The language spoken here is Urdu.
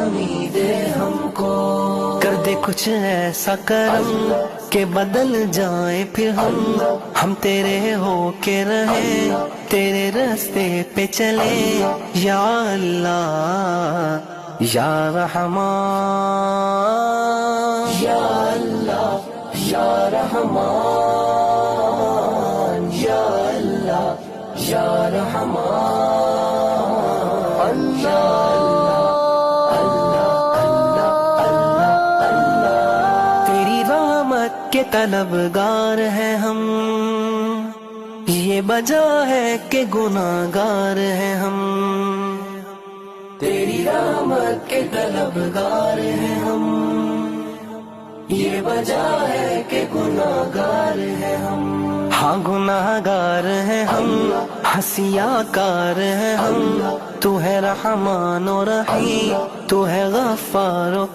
حامی دے ہم کو، کر دے کچھ ایسا کرم کہ بدل جائیں پھر ہم تیرے ہو کے رہیں، تیرے راستے پہ چلیں یا اللہ یا رحمان، یا اللہ یا رحمان، یا اللہ یا رحمان، یا تیری رحمت کے طلبگار ہیں ہم، یہ وجہ ہے کہ گناہگار ہیں ہم، تیری رحمت کے طلبگار ہیں ہم، یہ وجہ ہے کہ گناہگار ہیں ہم، ہاں گناہگار ہیں ہم، حسیہ کار ہیں ہم، تو ہے رحمان و رحیم، تو ہے غفار و